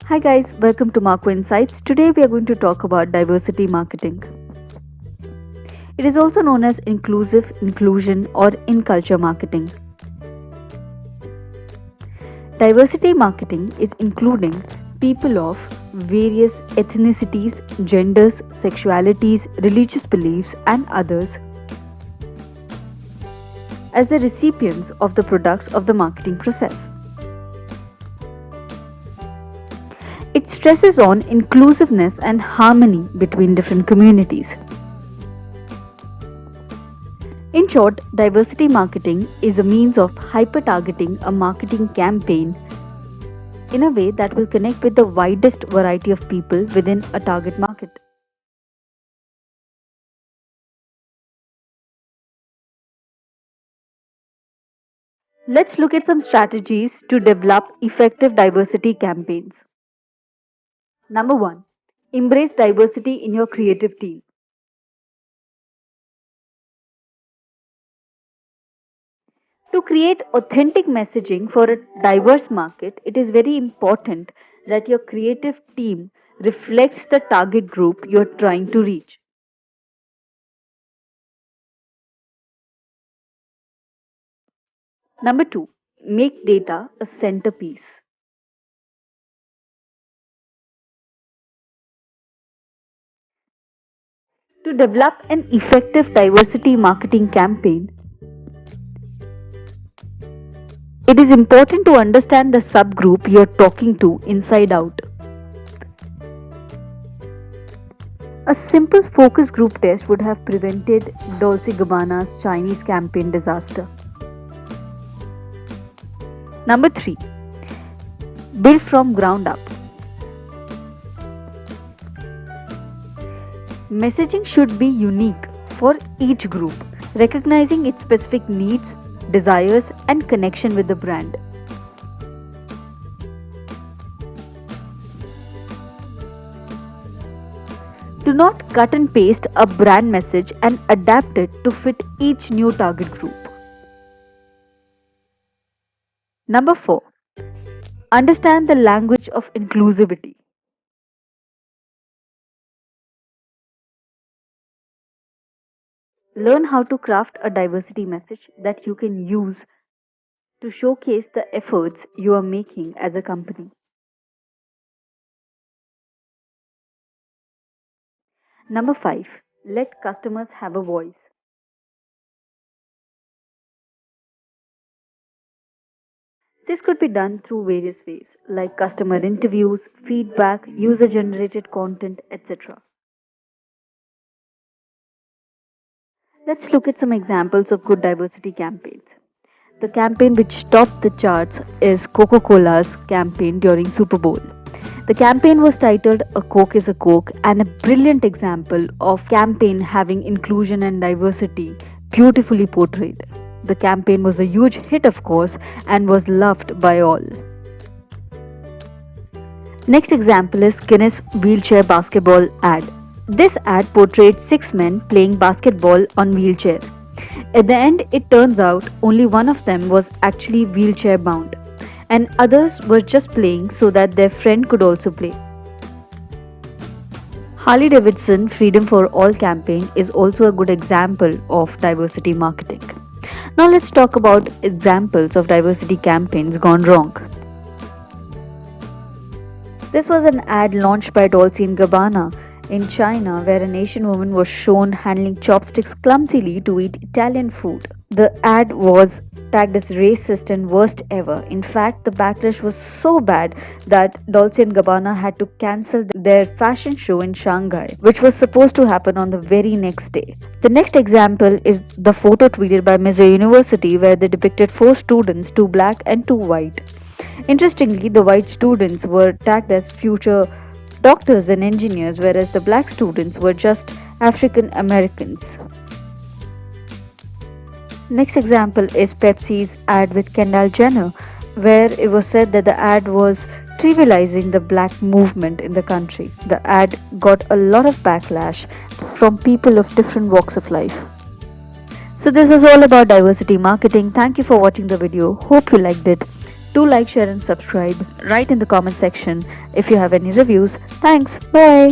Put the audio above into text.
Hi guys, welcome to Marco Insights. Today we are going to talk about diversity marketing. It is also known as inclusive, inclusion, or in culture marketing. Diversity marketing is including people of various ethnicities, genders, sexualities, religious beliefs, and others as the recipients of the products of the marketing process. It stresses on inclusiveness and harmony between different communities. In short, diversity marketing is a means of hyper targeting a marketing campaign in a way that will connect with the widest variety of people within a target market. Let's look at some strategies to develop effective diversity campaigns. Number one, embrace diversity in your creative team. To create authentic messaging for a diverse market, it is very important that your creative team reflects the target group you're trying to reach. Number two, make data a centerpiece. To develop an effective diversity marketing campaign, it is important to understand the subgroup you're talking to inside out. A simple focus group test would have prevented Dolce Gabbana's Chinese campaign disaster. Number 3. Build from ground up. Messaging should be unique for each group, recognizing its specific needs, desires, and connection with the brand. Do not cut and paste a brand message and adapt it to fit each new target group. Number 4. Understand the language of inclusivity. Learn how to craft a diversity message that you can use to showcase the efforts you are making as a company. Number 5. Let customers have a voice. This could be done through various ways like customer interviews, feedback, user generated content, etc. Let's look at some examples of good diversity campaigns. The campaign which topped the charts is Coca Cola's campaign during Super Bowl. The campaign was titled A Coke is a Coke and a brilliant example of campaign having inclusion and diversity beautifully portrayed. The campaign was a huge hit, of course, and was loved by all. Next example is Guinness wheelchair basketball ad. This ad portrayed six men playing basketball on wheelchair. At the end, it turns out only one of them was actually wheelchair bound, and others were just playing so that their friend could also play. Harley Davidson Freedom for All campaign is also a good example of diversity marketing. Now let's talk about examples of diversity campaigns gone wrong. This was an ad launched by Dolce & Gabbana in China where an Asian woman was shown handling chopsticks clumsily to eat Italian food. The ad was tagged as racist and worst ever. In fact, the backlash was so bad that Dolce & Gabbana had to cancel their fashion show in Shanghai, which was supposed to happen on the very next day. The next example is the photo tweeted by Mizzou University where they depicted four students, two black and two white. Interestingly, the white students were tagged as future doctors and engineers, whereas the black students were just African Americans. Next example is Pepsi's ad with Kendall Jenner, where it was said that the ad was trivializing the black movement in the country. The ad got a lot of backlash from people of different walks of life. So this was all about diversity marketing. Thank you for watching the video. Hope you liked it. Do like, share, and subscribe. Write in the comment section if you have any reviews. Thanks. Bye.